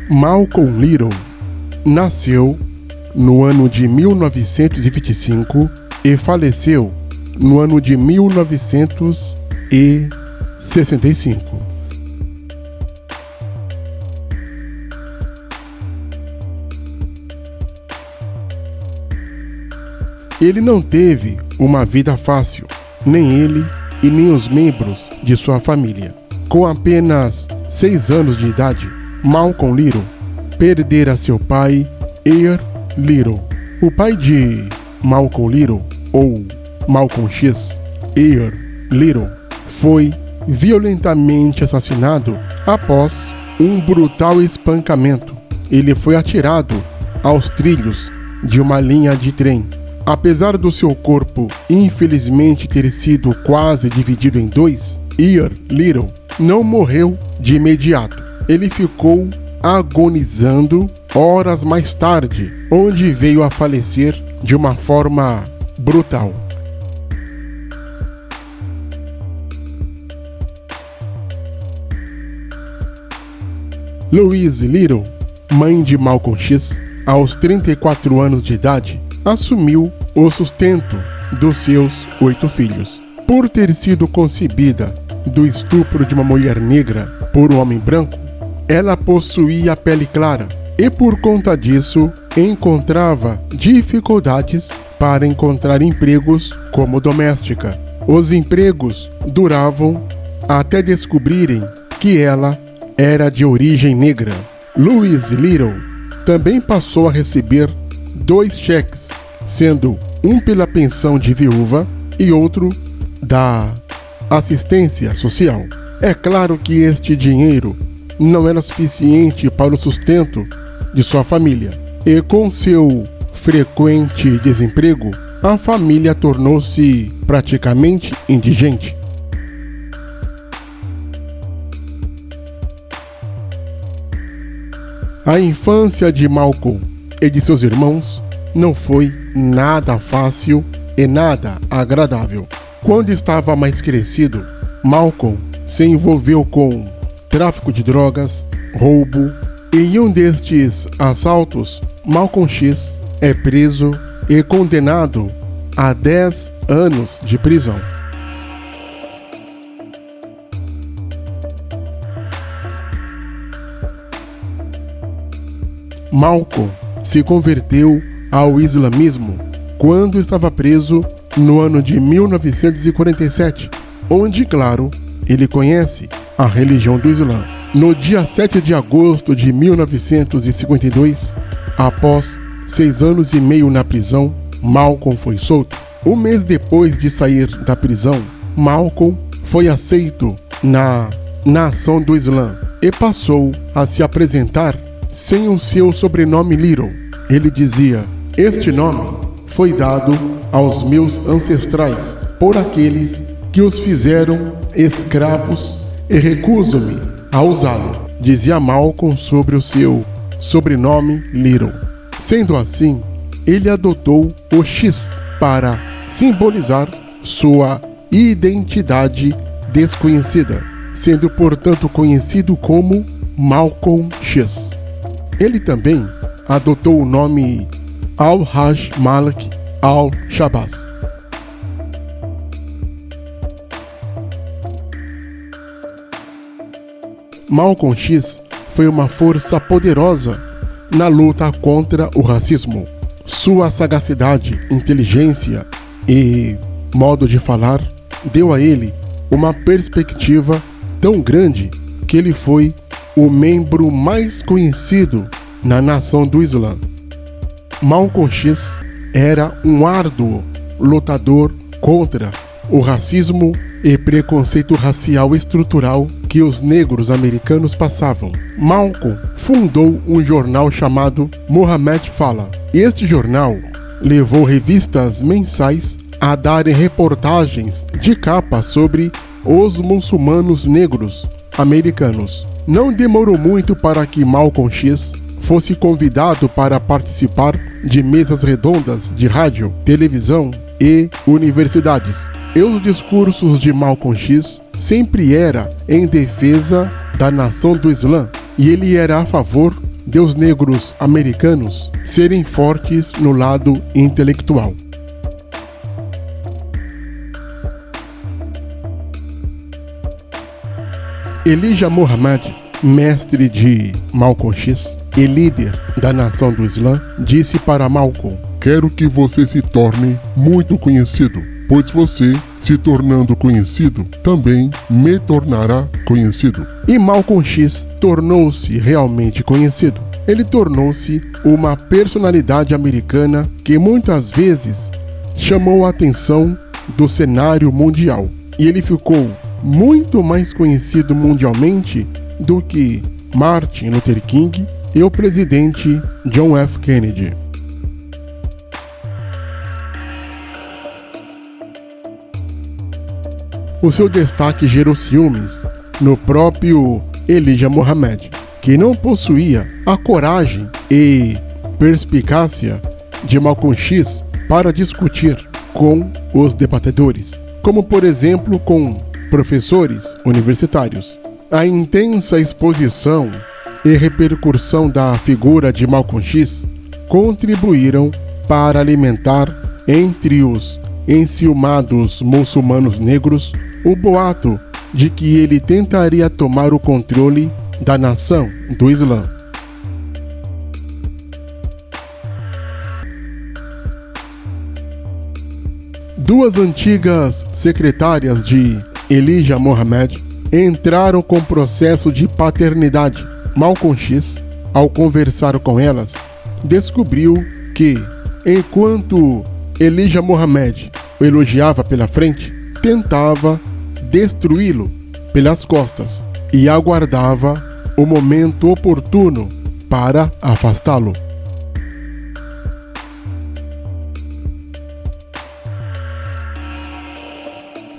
Malcolm Little nasceu no ano de 1925 e faleceu no ano de 1965. Ele não teve uma vida fácil, nem ele e nem os membros de sua família. Com apenas 6 anos de idade, Malcolm Little perdera seu pai, Earl Little. O pai de Malcolm Little, ou Malcolm X, Earl Little, foi violentamente assassinado após um brutal espancamento. Ele foi atirado aos trilhos de uma linha de trem. Apesar do seu corpo infelizmente ter sido quase dividido em 2, Earl Little não morreu de imediato. Ele ficou agonizando horas mais tarde, onde veio a falecer de uma forma brutal. Louise Little, mãe de Malcolm X, aos 34 anos de idade, assumiu o sustento dos seus 8 filhos. Por ter sido concebida do estupro de uma mulher negra por um homem branco, ela possuía pele clara e, por conta disso, encontrava dificuldades para encontrar empregos como doméstica. Os empregos duravam até descobrirem que ela era de origem negra. Louise Little também passou a receber 2 cheques, sendo um pela pensão de viúva e outro da assistência social. É claro que este dinheiro não era suficiente para o sustento de sua família, e com seu frequente desemprego, a família tornou-se praticamente indigente. A infância de Malcolm e de seus irmãos não foi nada fácil e nada agradável. Quando estava mais crescido, Malcolm se envolveu com tráfico de drogas, roubo, e em um destes assaltos, Malcolm X é preso e condenado a 10 anos de prisão. Malcolm se converteu ao islamismo quando estava preso no ano de 1947, onde, claro, ele conhece a religião do Islã. No dia 7 de agosto de 1952, após 6 anos e meio na prisão, Malcolm foi solto. Um mês depois de sair da prisão, Malcolm foi aceito na Nação do Islã e passou a se apresentar sem o seu sobrenome Little. Ele dizia: "Este nome foi dado aos meus ancestrais por aqueles que os fizeram escravos e recuso-me a usá-lo", dizia Malcolm sobre o seu sobrenome Little. Sendo assim, ele adotou o X para simbolizar sua identidade desconhecida, sendo portanto conhecido como Malcolm X. Ele também adotou o nome Al-Haj Malik Al-Shabazz. Malcolm X foi uma força poderosa na luta contra o racismo. Sua sagacidade, inteligência e modo de falar deu a ele uma perspectiva tão grande que ele foi o membro mais conhecido na Nação do Islã. Malcolm X era um árduo lutador contra o racismo e preconceito racial estrutural que os negros americanos passavam. Malcolm fundou um jornal chamado Muhammad Fala. Este jornal levou revistas mensais a darem reportagens de capa sobre os muçulmanos negros americanos. Não demorou muito para que Malcolm X fosse convidado para participar de mesas redondas de rádio, televisão e universidades. E os discursos de Malcolm X sempre era em defesa da nação do Islã, e ele era a favor de os negros americanos serem fortes no lado intelectual. Elijah Muhammad, mestre de Malcolm X e líder da nação do Islã, disse para Malcolm: "Quero que você se torne muito conhecido, pois você, se tornando conhecido, também me tornará conhecido." E Malcolm X tornou-se realmente conhecido. Ele tornou-se uma personalidade americana que muitas vezes chamou a atenção do cenário mundial. E ele ficou muito mais conhecido mundialmente do que Martin Luther King e o presidente John F. Kennedy. O seu destaque gerou ciúmes no próprio Elijah Muhammad, que não possuía a coragem e perspicácia de Malcolm X para discutir com os debatedores, como por exemplo com professores universitários. A intensa exposição e repercussão da figura de Malcolm X contribuíram para alimentar entre os enciumados muçulmanos negros o boato de que ele tentaria tomar o controle da nação do Islã. Duas antigas secretárias de Elijah Muhammad entraram com processo de paternidade. Malcolm X, ao conversar com elas, descobriu que, enquanto Elijah Muhammad o elogiava pela frente, tentava destruí-lo pelas costas e aguardava o momento oportuno para afastá-lo.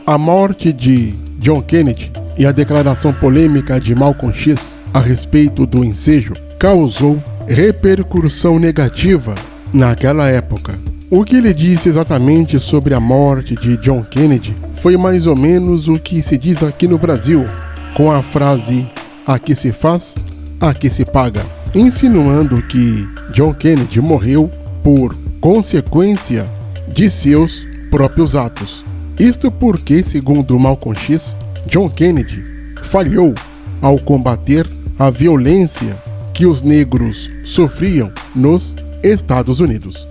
A morte de John Kennedy e a declaração polêmica de Malcolm X a respeito do ensejo causou repercussão negativa naquela época. O que ele disse exatamente sobre a morte de John Kennedy foi mais ou menos o que se diz aqui no Brasil, com a frase "aqui se faz, aqui se paga", insinuando que John Kennedy morreu por consequência de seus próprios atos. Isto porque, segundo Malcolm X, John Kennedy falhou ao combater a violência que os negros sofriam nos Estados Unidos.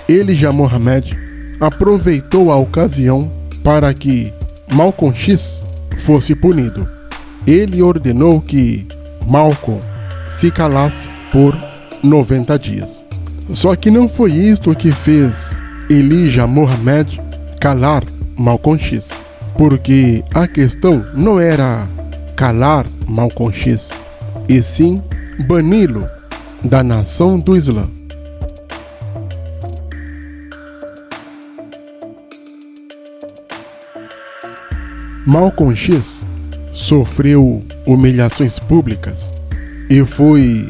Elijah Muhammad aproveitou a ocasião para que Malcolm X fosse punido. Ele ordenou que Malcolm se calasse por 90 dias. Só que não foi isto que fez Elijah Muhammad calar Malcolm X, porque a questão não era calar Malcolm X, e sim bani-lo da nação do Islã. Malcolm X sofreu humilhações públicas e foi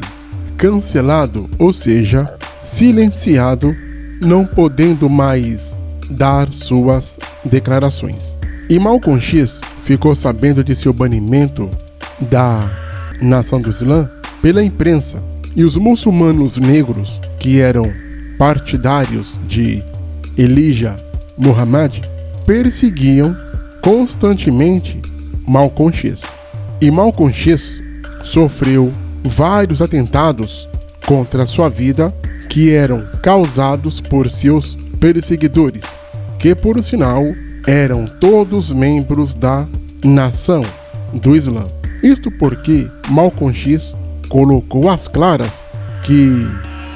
cancelado, ou seja, silenciado, não podendo mais dar suas declarações. E Malcolm X ficou sabendo de seu banimento da nação do Islã pela imprensa, e os muçulmanos negros, que eram partidários de Elijah Muhammad, perseguiam constantemente Malcolm X. E Malcolm X sofreu vários atentados contra sua vida que eram causados por seus perseguidores, que por sinal eram todos membros da nação do Islã. Isto porque Malcolm X colocou às claras que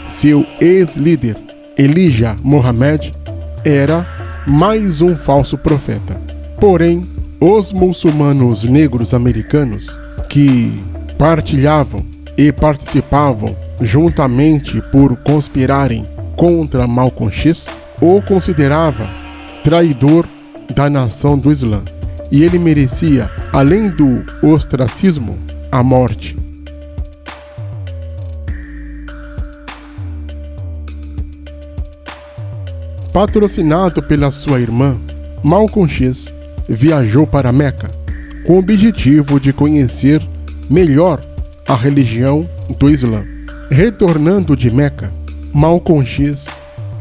seu ex-líder Elijah Muhammad era mais um falso profeta. Porém, os muçulmanos negros americanos que partilhavam e participavam juntamente por conspirarem contra Malcolm X o considerava traidor da nação do Islã, e ele merecia, além do ostracismo, a morte. Patrocinado pela sua irmã, Malcolm X viajou para Meca, com o objetivo de conhecer melhor a religião do Islã. Retornando de Meca, Malcolm X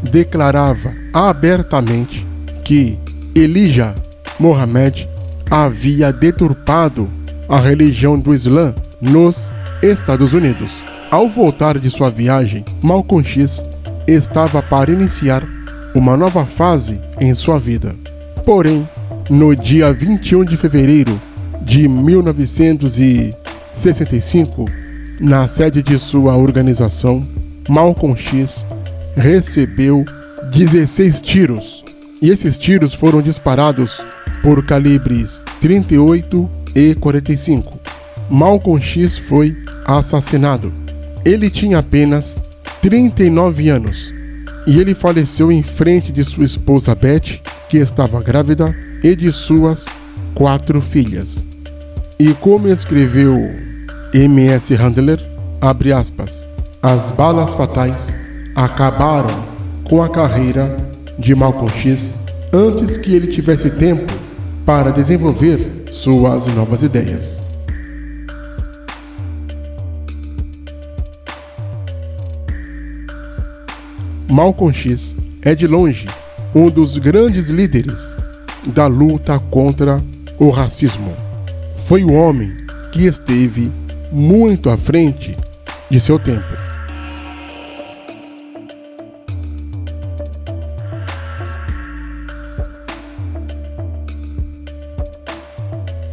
declarava abertamente que Elijah Muhammad havia deturpado a religião do Islã nos Estados Unidos. Ao voltar de sua viagem, Malcolm X estava para iniciar uma nova fase em sua vida. Porém, no dia 21 de fevereiro de 1965, na sede de sua organização, Malcolm X recebeu 16 tiros, e esses tiros foram disparados por calibres 38 e 45. Malcolm X foi assassinado. Ele tinha apenas 39 anos e ele faleceu em frente de sua esposa Beth, que estava grávida, e de suas 4 filhas. E como escreveu M.S. Handler, abre aspas, as balas fatais acabaram com a carreira de Malcolm X antes que ele tivesse tempo para desenvolver suas novas ideias. Malcolm X é de longe um dos grandes líderes da luta contra o racismo. Foi o homem que esteve muito à frente de seu tempo.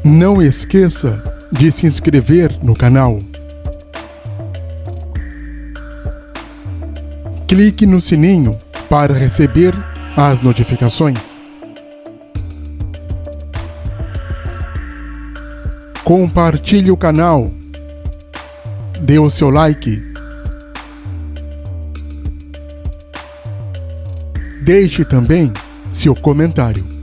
Não esqueça de se inscrever no canal. Clique no sininho para receber as notificações. Compartilhe o canal. Dê o seu like. Deixe também seu comentário.